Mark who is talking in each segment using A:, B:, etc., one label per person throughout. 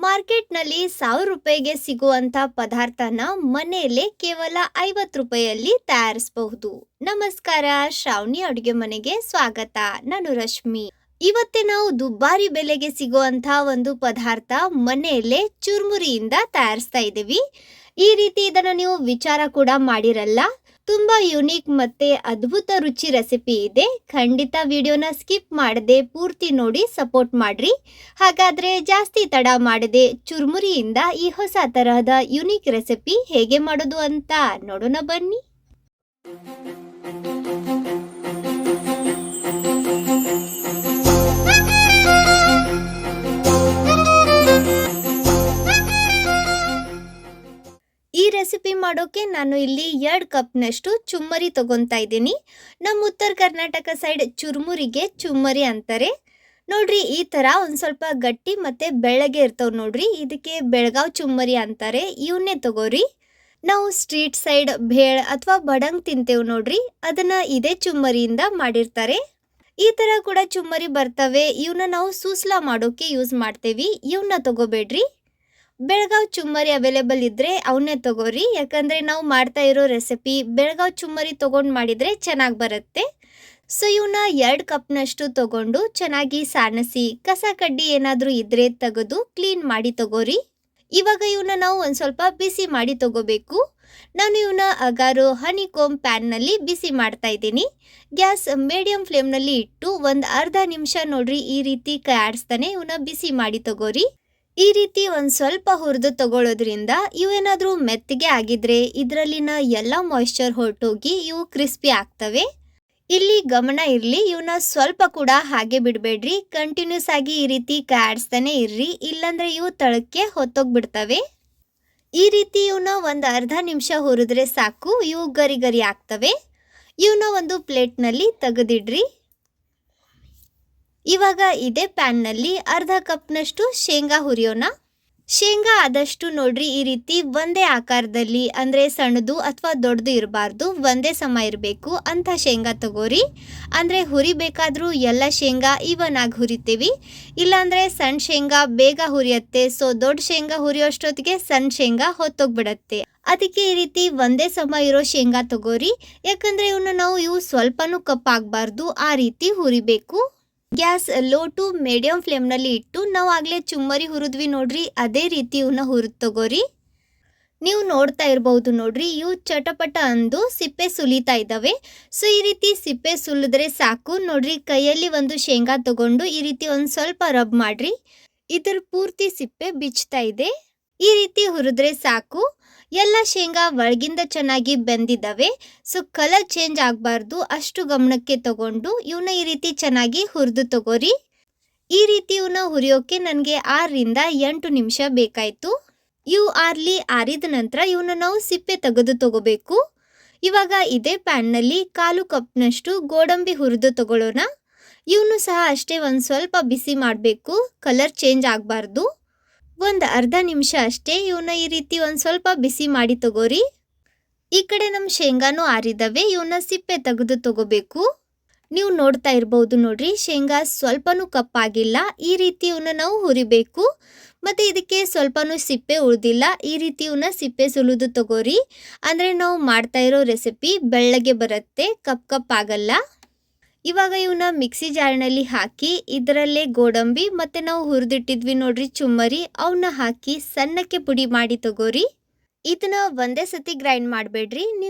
A: ಮಾರ್ಕೆಟ್ನಲ್ಲಿ 1000 ರೂಪಾಯಿಗೆ ಸಿಗುವಂತ ಪದಾರ್ಥನ ಮನೆಯಲ್ಲೇ ಕೇವಲ 50 ರೂಪಾಯಿಯಲ್ಲಿ ತಯಾರಿಸಬಹುದು. ನಮಸ್ಕಾರ, ಶ್ರಾವಣಿ ಅಡುಗೆ ಮನೆಗೆ ಸ್ವಾಗತ. ನಾನು ರಶ್ಮಿ. ಇವತ್ತೇ ನಾವು ದುಬಾರಿ ಬೆಲೆಗೆ ಸಿಗುವಂತ ಒಂದು ಪದಾರ್ಥ ಮನೆಯಲ್ಲೇ ಚುರ್ಮುರಿಯಿಂದ ತಯಾರಿಸ್ತಾ ಇದ್ದೀವಿ. ಈ ರೀತಿ ಇದನ್ನ ನೀವು ವಿಚಾರ ಕೂಡ ಮಾಡಿರಲ್ಲ. ತುಂಬಾ ಯುನೀಕ್ ಮತ್ತೆ ಅದ್ಭುತ ರುಚಿ ರೆಸಿಪಿ ಇದೆ. ಖಂಡಿತ ವಿಡಿಯೋನ ಸ್ಕಿಪ್ ಮಾಡದೆ ಪೂರ್ತಿ ನೋಡಿ ಸಪೋರ್ಟ್ ಮಾಡ್ರಿ. ಹಾಗಾದ್ರೆ ಜಾಸ್ತಿ ತಡ ಮಾಡದೆ ಚುರ್ಮುರಿಯಿಂದ ಈ ಹೊಸ ತರಹದ ಯುನೀಕ್ ರೆಸಿಪಿ ಹೇಗೆ ಮಾಡೋದು ಅಂತ ನೋಡೋಣ ಬನ್ನಿ. ಈ ರೆಸಿಪಿ ಮಾಡೋಕೆ ನಾನು ಇಲ್ಲಿ 2 ಕಪ್ನಷ್ಟು ಚುಮ್ಮರಿ ತಗೊಂತಾ ಇದ್ದೀನಿ. ನಮ್ಮ ಉತ್ತರ ಕರ್ನಾಟಕ ಸೈಡ್ ಚುರ್ಮುರಿಗೆ ಚುಮ್ಮರಿ ಅಂತಾರೆ. ನೋಡ್ರಿ, ಈ ತರ ಒಂದ್ ಸ್ವಲ್ಪ ಗಟ್ಟಿ ಮತ್ತೆ ಬೆಳ್ಳಗೆ ಇರ್ತಾವ್ ನೋಡ್ರಿ. ಇದಕ್ಕೆ ಬೆಳಗಾವ್ ಚುಮ್ಮರಿ ಅಂತಾರೆ. ಇವನ್ನೇ ತಗೋರಿ. ನಾವು ಸ್ಟ್ರೀಟ್ ಸೈಡ್ ಭೇಳ್ ಅಥವಾ ಬಡಂಗ್ ತಿಂತೇವ್ ನೋಡ್ರಿ, ಅದನ್ನ ಇದೇ ಚುಮ್ಮರಿಯಿಂದ ಮಾಡಿರ್ತಾರೆ. ಈ ತರ ಕೂಡ ಚುಮ್ಮರಿ ಬರ್ತವೆ. ಇವನ್ನ ನಾವು ಸೂಸ್ಲಾ ಮಾಡೋಕೆ ಯೂಸ್ ಮಾಡ್ತೇವಿ. ಇವನ್ನ ತಗೋಬೇಡ್ರಿ. ಬೆಳಗಾವ್ ಚುಮ್ಮರಿ ಅವೈಲೇಬಲ್ ಇದ್ರೆ ಅವನ್ನೇ ತಗೋರಿ. ಯಾಕಂದ್ರೆ ನಾವು ಮಾಡ್ತಾ ಇರೋ ರೆಸಿಪಿ ಬೆಳಗಾವ್ ಚುಮ್ಮರಿ ತಗೊಂಡು ಮಾಡಿದ್ರೆ ಚೆನ್ನಾಗಿ ಬರುತ್ತೆ. ಸೊ ಇವನ್ನ 2 ಕಪ್ನಷ್ಟು ತಗೊಂಡು ಚೆನ್ನಾಗಿ ಸಾಣಿಸಿ ಕಸ ಕಡ್ಡಿ ಏನಾದರೂ ಇದ್ರೆ ತೆಗೆದು ಕ್ಲೀನ್ ಮಾಡಿ ತಗೋರಿ. ಇವಾಗ ಇವನ್ನ ನಾವು ಒಂದು ಸ್ವಲ್ಪ ಬಿಸಿ ಮಾಡಿ ತಗೋಬೇಕು. ನಾನು ಇವನ್ನ ಅಗಾರೋ ಹನಿಕೋಮ್ ಪ್ಯಾನ್ನಲ್ಲಿ ಬಿಸಿ ಮಾಡ್ತಾ ಇದ್ದೀನಿ. ಗ್ಯಾಸ್ ಮೀಡಿಯಂ ಫ್ಲೇಮ್ನಲ್ಲಿ ಇಟ್ಟು ಒಂದು ಅರ್ಧ ನಿಮಿಷ ನೋಡ್ರಿ ಈ ರೀತಿ ಕೈ ಆಡಿಸ್ತಾನೆ ಇವನ್ನ ಬಿಸಿ ಮಾಡಿ ತಗೋರಿ. ಈ ರೀತಿ ಒಂದು ಸ್ವಲ್ಪ ಹುರಿದು ತಗೊಳ್ಳೋದ್ರಿಂದ ಇವೇನಾದರೂ ಮೆತ್ತಗೆ ಆಗಿದ್ರೆ ಇದರಲ್ಲಿನ ಎಲ್ಲ ಮಾಯಿಶ್ಚರ್ ಹೊರಟೋಗಿ ಇವು ಕ್ರಿಸ್ಪಿ ಆಗ್ತವೆ. ಇಲ್ಲಿ ಗಮನ ಇರಲಿ, ಇವನ್ನ ಸ್ವಲ್ಪ ಕೂಡ ಹಾಗೆ ಬಿಡಬೇಡ್ರಿ. ಕಂಟಿನ್ಯೂಸ್ ಆಗಿ ಈ ರೀತಿ ಕೈ ಆಡಿಸ್ತಾನೆ ಇರ್ರಿ, ಇಲ್ಲಾಂದ್ರೆ ಇವು ತಳಕ್ಕೆ ಹೊತ್ತೋಗ್ಬಿಡ್ತವೆ. ಈ ರೀತಿ ಇವನ್ನ ಒಂದು ಅರ್ಧ ನಿಮಿಷ ಹುರಿದ್ರೆ ಸಾಕು, ಇವು ಗರಿ ಗರಿ ಆಗ್ತವೆ. ಇವನ್ನ ಒಂದು ಪ್ಲೇಟ್ನಲ್ಲಿ ತೆಗೆದಿಡ್ರಿ. ಇವಾಗ ಇದೇ ಪ್ಯಾನ್ನಲ್ಲಿ ಅರ್ಧ ಕಪ್ನಷ್ಟು ಶೇಂಗಾ ಹುರಿಯೋಣ. ಶೇಂಗಾ ಆದಷ್ಟು ನೋಡ್ರಿ ಈ ರೀತಿ ಒಂದೇ ಆಕಾರದಲ್ಲಿ, ಅಂದರೆ ಸಣ್ಣದು ಅಥವಾ ದೊಡ್ಡದು ಇರಬಾರ್ದು, ಒಂದೇ ಸಮ ಇರಬೇಕು ಅಂತ ಶೇಂಗಾ ತಗೋರಿ. ಅಂದರೆ ಹುರಿಬೇಕಾದ್ರೂ ಎಲ್ಲ ಶೇಂಗಾ ಇವನ್ ಆಗಿ ಹುರಿತೀವಿ. ಇಲ್ಲಾಂದರೆ ಸಣ್ಣ ಶೇಂಗಾ ಬೇಗ ಹುರಿಯತ್ತೆ. ಸೊ ದೊಡ್ಡ ಶೇಂಗಾ ಹುರಿಯೋಷ್ಟೊತ್ತಿಗೆ ಸಣ್ಣ ಶೇಂಗಾ ಹೊತ್ತೋಗ್ಬಿಡತ್ತೆ. ಅದಕ್ಕೆ ಈ ರೀತಿ ಒಂದೇ ಸಮ ಇರೋ ಶೇಂಗಾ ತಗೋರಿ. ಯಾಕಂದರೆ ಇವು ಸ್ವಲ್ಪನೂ ಕಪ್ಪಾಗಬಾರ್ದು, ಆ ರೀತಿ ಹುರಿಬೇಕು. ಗ್ಯಾಸ್ ಲೋ ಟು ಮೀಡಿಯಂ ಫ್ಲೇಮ್ನಲ್ಲಿ ಇಟ್ಟು ನಾವು ಆಗಲೇ ಚುಮ್ಮರಿ ಹುರಿದ್ವಿ ನೋಡ್ರಿ, ಅದೇ ರೀತಿ ಇವನ್ನ ಹುರಿದು ತಗೋರಿ. ನೀವು ನೋಡ್ತಾ ಇರ್ಬೋದು ನೋಡ್ರಿ, ಇವು ಚಟಪಟ ಅಂದು ಸಿಪ್ಪೆ ಸುಲಿತಾ ಇದ್ದಾವೆ. ಸೊ ಈ ರೀತಿ ಸಿಪ್ಪೆ ಸುಲಿದ್ರೆ ಸಾಕು. ನೋಡ್ರಿ, ಕೈಯಲ್ಲಿ ಒಂದು ಶೇಂಗಾ ತಗೊಂಡು ಈ ರೀತಿ ಒಂದು ಸ್ವಲ್ಪ ರಬ್ ಮಾಡ್ರಿ. ಇದರ ಪೂರ್ತಿ ಸಿಪ್ಪೆ ಬಿಚ್ತಾ ಇದೆ. ಈ ರೀತಿ ಹುರಿದ್ರೆ ಸಾಕು. ಎಲ್ಲ ಶೇಂಗಾ ಒಳಗಿಂದ ಚೆನ್ನಾಗಿ ಬೆಂದಿದ್ದಾವೆ. ಸೊ ಕಲರ್ ಚೇಂಜ್ ಆಗಬಾರ್ದು, ಅಷ್ಟು ಗಮನಕ್ಕೆ ತಗೊಂಡು ಇವನ್ನ ಈ ರೀತಿ ಚೆನ್ನಾಗಿ ಹುರಿದು ತಗೋರಿ. ಈ ರೀತಿ ಇವನ್ನ ಹುರಿಯೋಕೆ ನನಗೆ 6ರಿಂದ 8 ನಿಮಿಷ ಬೇಕಾಯಿತು. ಇವು ಆರಿದ ನಂತರ ಇವನ್ನ ನಾವು ಸಿಪ್ಪೆ ತೆಗೆದು ತಗೋಬೇಕು. ಇವಾಗ ಇದೇ ಪ್ಯಾನ್ನಲ್ಲಿ 1/4 ಕಪ್ನಷ್ಟು ಗೋಡಂಬಿ ಹುರಿದು ತಗೊಳ್ಳೋಣ. ಇವನು ಸಹ ಅಷ್ಟೇ ಒಂದು ಸ್ವಲ್ಪ ಬಿಸಿ ಮಾಡಬೇಕು, ಕಲರ್ ಚೇಂಜ್ ಆಗಬಾರ್ದು. ಒಂದು ಅರ್ಧ ನಿಮಿಷ ಅಷ್ಟೇ ಇವನ್ನ ಈ ರೀತಿ ಒಂದು ಸ್ವಲ್ಪ ಬಿಸಿ ಮಾಡಿ ತಗೋರಿ. ಈ ಕಡೆ ನಮ್ಮ ಶೇಂಗಾನು ಆರಿದವೆ. ಇವನ್ನ ಸಿಪ್ಪೆ ತೆಗೆದು ತಗೋಬೇಕು. ನೀವು ನೋಡ್ತಾ ಇರ್ಬೋದು ನೋಡ್ರಿ, ಶೇಂಗಾ ಸ್ವಲ್ಪನೂ ಕಪ್ಪಾಗಿಲ್ಲ. ಈ ರೀತಿ ಇವನ್ನ ನಾವು ಹುರಿಬೇಕು. ಮತ್ತು ಇದಕ್ಕೆ ಸ್ವಲ್ಪನೂ ಸಿಪ್ಪೆ ಉಳಿದಿಲ್ಲ. ಈ ರೀತಿ ಇವನ್ನ ಸಿಪ್ಪೆ ಸುಲಿದು ತಗೋರಿ. ಅಂದರೆ ನಾವು ಮಾಡ್ತಾ ಇರೋ ರೆಸಿಪಿ ಬೆಳ್ಳಗೆ ಬರುತ್ತೆ, ಕಪ್ಪಾಗಲ್ಲ. ಇವಾಗ ಇವನ್ನ ಮಿಕ್ಸಿ ಜಾರ್ನಲ್ಲಿ ಹಾಕಿ ಇದರಲ್ಲೇ ಗೋಡಂಬಿ ಮತ್ತು ನಾವು ಹುರಿದಿಟ್ಟಿದ್ವಿ ನೋಡ್ರಿ ಚುಮ್ಮರಿ, ಅವನ್ನ ಹಾಕಿ ಸಣ್ಣಕ್ಕೆ ಪುಡಿ ಮಾಡಿ ತಗೋರಿ. ಇದನ್ನ ಒಂದೇ ಸತಿ ಗ್ರೈಂಡ್ ಮಾಡಬೇಡ್ರಿ,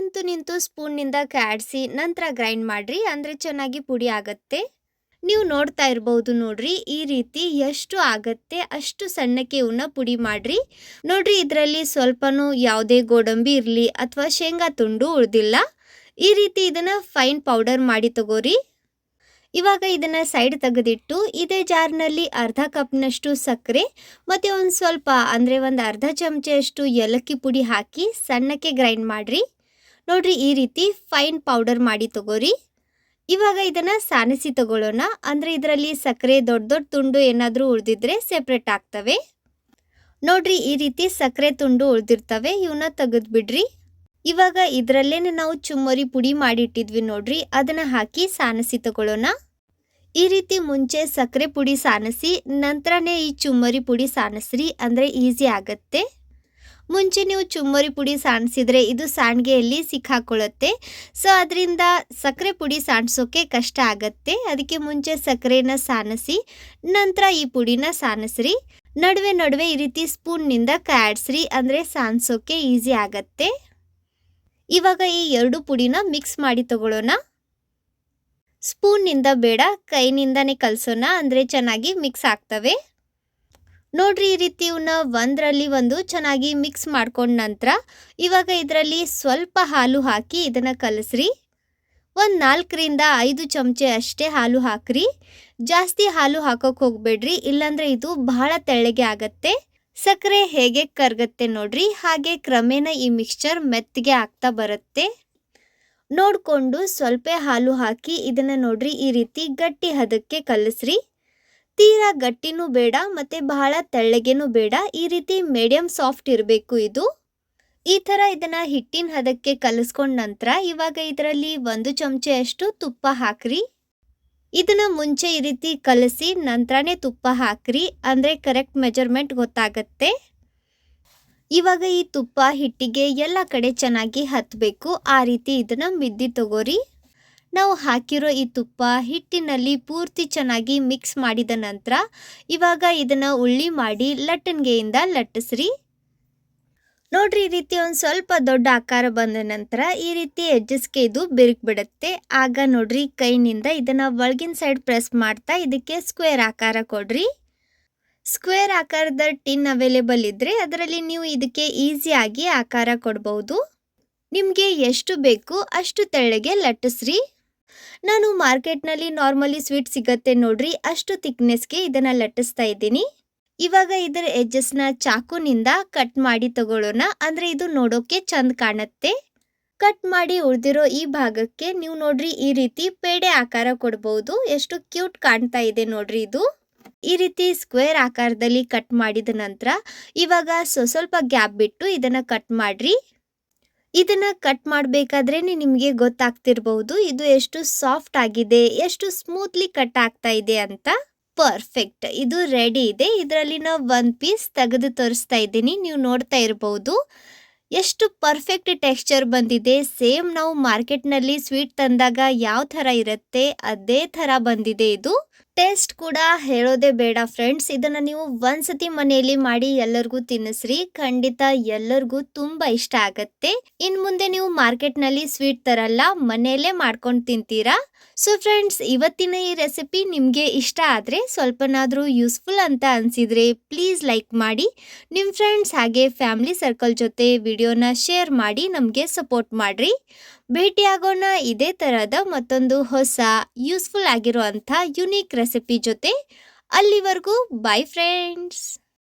A: ನಿಂತು ಸ್ಪೂನ್ನಿಂದ ಕಾಡಿಸಿ ನಂತರ ಗ್ರೈಂಡ್ ಮಾಡ್ರಿ, ಅಂದರೆ ಚೆನ್ನಾಗಿ ಪುಡಿ ಆಗತ್ತೆ. ನೀವು ನೋಡ್ತಾ ಇರ್ಬೋದು ನೋಡ್ರಿ, ಈ ರೀತಿ ಎಷ್ಟು ಆಗತ್ತೆ ಅಷ್ಟು ಸಣ್ಣಕ್ಕೆ ಇವನ್ನ ಪುಡಿ ಮಾಡ್ರಿ. ನೋಡ್ರಿ, ಇದರಲ್ಲಿ ಸ್ವಲ್ಪನೂ ಯಾವುದೇ ಗೋಡಂಬಿ ಇರಲಿ ಅಥವಾ ಶೇಂಗಾ ತುಂಡು ಉಳಿದಿಲ್ಲ. ಈ ರೀತಿ ಇದನ್ನ ಫೈನ್ ಪೌಡರ್ ಮಾಡಿ ತಗೋರಿ. ಇವಾಗ ಇದನ್ನ ಸೈಡ್ ತೆಗೆದಿಟ್ಟು ಇದೇ ಜಾರ್ನಲ್ಲಿ ಅರ್ಧ ಕಪ್ನಷ್ಟು ಸಕ್ಕರೆ ಮತ್ತು ಒಂದು ಸ್ವಲ್ಪ ಅಂದರೆ ಒಂದು ಅರ್ಧ ಚಮಚೆಯಷ್ಟು ಏಲಕ್ಕಿ ಪುಡಿ ಹಾಕಿ ಸಣ್ಣಕ್ಕೆ ಗ್ರೈಂಡ್ ಮಾಡ್ರಿ. ನೋಡ್ರಿ, ಈ ರೀತಿ ಫೈನ್ ಪೌಡರ್ ಮಾಡಿ ತಗೋರಿ. ಇವಾಗ ಇದನ್ನ ಸಾಣಿಸಿ ತಗೊಳ್ಳೋಣ. ಅಂದರೆ ಇದರಲ್ಲಿ ಸಕ್ಕರೆ ದೊಡ್ಡ ದೊಡ್ಡ ತುಂಡು ಏನಾದರೂ ಉಳಿದಿದ್ರೆ ಸೆಪ್ರೇಟ್ ಆಗ್ತವೆ. ನೋಡ್ರಿ, ಈ ರೀತಿ ಸಕ್ಕರೆ ತುಂಡು ಉಳಿದಿರ್ತವೆ, ಇವನ್ನ ತೆಗೆದ್ಬಿಡ್ರಿ. ಇವಾಗ ಇದರಲ್ಲೇನೆ ನಾವು ಚುಮ್ಮರಿ ಪುಡಿ ಮಾಡಿ ಇಟ್ಟಿದ್ವಿ ನೋಡ್ರಿ, ಅದನ್ನ ಹಾಕಿ ಸಾಣಿಸಿ ತಗೊಳ್ಳೋಣ. ಈ ರೀತಿ ಮುಂಚೆ ಸಕ್ಕರೆ ಪುಡಿ ಸಾನಿಸಿ ನಂತರನೇ ಈ ಚುಮ್ಮರಿ ಪುಡಿ ಸಾನಿಸ್ರಿ, ಅಂದರೆ ಈಸಿ ಆಗತ್ತೆ. ಮುಂಚೆ ನೀವು ಚುಮ್ಮರಿ ಪುಡಿ ಸಾಣಿಸಿದ್ರೆ ಇದು ಸಾಣಿಗೆಯಲ್ಲಿ ಸಿಕ್ಕಾಕೊಳ್ಳುತ್ತೆ. ಸೊ ಅದರಿಂದ ಸಕ್ಕರೆ ಪುಡಿ ಸಾಣಿಸೋಕೆ ಕಷ್ಟ ಆಗತ್ತೆ. ಅದಕ್ಕೆ ಮುಂಚೆ ಸಕ್ಕರೆನ ಸಾನಿಸಿ ನಂತರ ಈ ಪುಡಿನ ಸಾನಿಸ್ರಿ. ನಡುವೆ ನಡುವೆ ಈ ರೀತಿ ಸ್ಪೂನ್ನಿಂದ ಕಾಡ್ಸ್ರಿ, ಅಂದರೆ ಸಾನಿಸೋಕೆ ಈಸಿ ಆಗತ್ತೆ. ಇವಾಗ ಈ ಎರಡು ಪುಡಿನ ಮಿಕ್ಸ್ ಮಾಡಿ ತಗೊಳ್ಳೋಣ. ಸ್ಪೂನ್ನಿಂದ ಬೇಡ, ಕೈನಿಂದನೇ ಕಲಸೋಣ, ಅಂದರೆ ಚೆನ್ನಾಗಿ ಮಿಕ್ಸ್ ಆಗ್ತವೆ. ನೋಡ್ರಿ, ಈ ರೀತಿ ಇವನ್ನ ಒಂದರಲ್ಲಿ ಒಂದು ಚೆನ್ನಾಗಿ ಮಿಕ್ಸ್ ಮಾಡ್ಕೊಂಡ ನಂತರ ಇವಾಗ ಇದರಲ್ಲಿ ಸ್ವಲ್ಪ ಹಾಲು ಹಾಕಿ ಇದನ್ನು ಕಲಸ್ರಿ. ಒಂದು 4-5 ಚಮಚೆ ಅಷ್ಟೇ ಹಾಲು ಹಾಕ್ರಿ. ಜಾಸ್ತಿ ಹಾಲು ಹಾಕೋಕೆ ಹೋಗ್ಬೇಡ್ರಿ, ಇಲ್ಲಾಂದ್ರೆ ಇದು ಬಹಳ ತೆಳ್ಳಗೆ ಆಗತ್ತೆ. ಸಕ್ಕರೆ ಹೇಗೆ ಕರಗತ್ತೆ ನೋಡ್ರಿ, ಹಾಗೆ ಕ್ರಮೇಣ ಈ ಮಿಕ್ಸ್ಚರ್ ಮೆತ್ತಗೆ ಆಗ್ತಾ ಬರುತ್ತೆ. ನೋಡಿಕೊಂಡು ಸ್ವಲ್ಪ ಹಾಲು ಹಾಕಿ ಇದನ್ನು ನೋಡ್ರಿ ಈ ರೀತಿ ಗಟ್ಟಿ ಹದಕ್ಕೆ ಕಲಸ್ರಿ. ತೀರಾ ಗಟ್ಟಿನೂ ಬೇಡ ಮತ್ತು ಬಹಳ ತೆಳ್ಳಗೆನೂ ಬೇಡ, ಈ ರೀತಿ ಮೀಡಿಯಂ ಸಾಫ್ಟ್ ಇರಬೇಕು ಇದು. ಈ ಥರ ಇದನ್ನು ಹಿಟ್ಟಿನ ಹದಕ್ಕೆ ಕಲಿಸ್ಕೊಂಡ ನಂತರ ಇವಾಗ ಇದರಲ್ಲಿ 1 ಚಮಚೆಯಷ್ಟು ತುಪ್ಪ ಹಾಕ್ರಿ. ಇದನ್ನು ಮುಂಚೆ ಈ ರೀತಿ ಕಲಸಿ ನಂತರನೇ ತುಪ್ಪ ಹಾಕ್ರಿ, ಅಂದರೆ ಕರೆಕ್ಟ್ ಮೆಜರ್ಮೆಂಟ್ ಗೊತ್ತಾಗತ್ತೆ. ಇವಾಗ ಈ ತುಪ್ಪ ಹಿಟ್ಟಿಗೆ ಎಲ್ಲ ಕಡೆ ಚೆನ್ನಾಗಿ ಹತ್ತಬೇಕು, ಆ ರೀತಿ ಇದನ್ನು ಮಿದ್ದಿ ತಗೋರಿ. ನಾವು ಹಾಕಿರೋ ಈ ತುಪ್ಪ ಹಿಟ್ಟಿನಲ್ಲಿ ಪೂರ್ತಿ ಚೆನ್ನಾಗಿ ಮಿಕ್ಸ್ ಮಾಡಿದ ನಂತರ ಇವಾಗ ಇದನ್ನು ಉಳ್ಳಿ ಮಾಡಿ ಲಟ್ಟಣಿಗೆಯಿಂದ ಲಟ್ಟಿಸ್ರಿ. ನೋಡ್ರಿ, ಈ ರೀತಿ ಒಂದು ಸ್ವಲ್ಪ ದೊಡ್ಡ ಆಕಾರ ಬಂದ ನಂತರ ಈ ರೀತಿ ಎಡ್ಜಸ್ಗೆ ಇದು ಬಿರುಕ್ಬಿಡುತ್ತೆ. ಆಗ ನೋಡ್ರಿ ಕೈನಿಂದ ಇದನ್ನು ಒಳಗಿನ ಸೈಡ್ ಪ್ರೆಸ್ ಮಾಡ್ತಾ ಇದಕ್ಕೆ ಸ್ಕ್ವೇರ್ ಆಕಾರ ಕೊಡ್ರಿ. ಸ್ಕ್ವೇರ್ ಆಕಾರದ ಟಿನ್ ಅವೈಲೇಬಲ್ ಇದ್ದರೆ ಅದರಲ್ಲಿ ನೀವು ಇದಕ್ಕೆ ಈಸಿಯಾಗಿ ಆಕಾರ ಕೊಡ್ಬೋದು. ನಿಮಗೆ ಎಷ್ಟು ಬೇಕು ಅಷ್ಟು ತೆಳ್ಳಗೆ ಲಟ್ಟಿಸ್ರಿ. ನಾನು ಮಾರ್ಕೆಟ್ನಲ್ಲಿ ನಾರ್ಮಲಿ ಸ್ವೀಟ್ ಸಿಗತ್ತೆ ನೋಡ್ರಿ, ಅಷ್ಟು ಥಿಕ್ನೆಸ್ಗೆ ಇದನ್ನು ಲಟ್ಟಿಸ್ತಾ ಇದ್ದೀನಿ. ಇವಾಗ ಇದರ ಎಡ್ಜಸ್ನ ಚಾಕುನಿಂದ ಕಟ್ ಮಾಡಿ ತಗೊಳ್ಳೋಣ, ಅಂದರೆ ಇದು ನೋಡೋಕೆ ಚಂದ ಕಾಣುತ್ತೆ. ಕಟ್ ಮಾಡಿ ಉಳಿದಿರೋ ಈ ಭಾಗಕ್ಕೆ ನೀವು ನೋಡ್ರಿ ಈ ರೀತಿ ಪೇಡೆ ಆಕಾರ ಕೊಡ್ಬೋದು. ಎಷ್ಟು ಕ್ಯೂಟ್ ಕಾಣ್ತಾ ಇದೆ ನೋಡ್ರಿ ಇದು. ಈ ರೀತಿ ಸ್ಕ್ವೇರ್ ಆಕಾರದಲ್ಲಿ ಕಟ್ ಮಾಡಿದ ನಂತರ ಇವಾಗ ಸ್ವಲ್ಪ ಗ್ಯಾಪ್ ಬಿಟ್ಟು ಇದನ್ನು ಕಟ್ ಮಾಡ್ರಿ. ಇದನ್ನು ಕಟ್ ಮಾಡಬೇಕಾದ್ರೇ ನಿಮಗೆ ಗೊತ್ತಾಗ್ತಿರ್ಬಹುದು ಇದು ಎಷ್ಟು ಸಾಫ್ಟ್ ಆಗಿದೆ, ಎಷ್ಟು ಸ್ಮೂತ್ಲಿ ಕಟ್ ಆಗ್ತಾ ಇದೆ ಅಂತ. ಪರ್ಫೆಕ್ಟ್, ಇದು ರೆಡಿ ಇದೆ. ಇದರಲ್ಲಿ ನಾವು 1 ಪೀಸ್ ತೆಗೆದು ತೋರಿಸ್ತಾ ಇದ್ದೀನಿ, ನೀವು ನೋಡ್ತಾ ಇರಬಹುದು ಎಷ್ಟು ಪರ್ಫೆಕ್ಟ್ ಟೆಕ್ಸ್ಚರ್ ಬಂದಿದೆ. ಸೇಮ್ ನಾವು ಮಾರ್ಕೆಟ್ನಲ್ಲಿ ಸ್ವೀಟ್ ತಂದಾಗ ಯಾವ ಥರ ಇರುತ್ತೆ ಅದೇ ಥರ ಬಂದಿದೆ ಇದು. ಟೇಸ್ಟ್ ಕೂಡ ಹೇಳೋದೇ ಬೇಡ ಫ್ರೆಂಡ್ಸ್. ಇದನ್ನು ನೀವು ಒಂದ್ಸತಿ ಮನೆಯಲ್ಲಿ ಮಾಡಿ ಎಲ್ಲರಿಗೂ ತಿನ್ನಿಸ್ರಿ, ಖಂಡಿತ ಎಲ್ಲರಿಗೂ ತುಂಬ ಇಷ್ಟ ಆಗತ್ತೆ. ಇನ್ನು ಮುಂದೆ ನೀವು ಮಾರ್ಕೆಟ್ನಲ್ಲಿ ಸ್ವೀಟ್ ತರಲ್ಲ, ಮನೆಯಲ್ಲೇ ಮಾಡ್ಕೊಂಡು ತಿಂತೀರಾ. ಸೊ ಫ್ರೆಂಡ್ಸ್, ಇವತ್ತಿನ ಈ ರೆಸಿಪಿ ನಿಮಗೆ ಇಷ್ಟ ಆದರೆ ಸ್ವಲ್ಪನಾದರೂ ಯೂಸ್ಫುಲ್ ಅಂತ ಅನಿಸಿದರೆ ಪ್ಲೀಸ್ ಲೈಕ್ ಮಾಡಿ. ನಿಮ್ಮ ಫ್ರೆಂಡ್ಸ್ ಹಾಗೆ ಫ್ಯಾಮಿಲಿ ಸರ್ಕಲ್ ಜೊತೆ ವಿಡಿಯೋನ ಶೇರ್ ಮಾಡಿ ನಮಗೆ ಸಪೋರ್ಟ್ ಮಾಡಿರಿ. ಭೇಟಿಯಾಗೋಣ ಇದೇ ಥರದ ಮತ್ತೊಂದು ಹೊಸ ಯೂಸ್ಫುಲ್ ಆಗಿರುವಂಥ ಯುನೀಕ್ ರೆಸಿಪಿ ಜೊತೆ. ಅಲ್ಲಿವರೆಗೂ ಬೈ ಫ್ರೆಂಡ್ಸ್.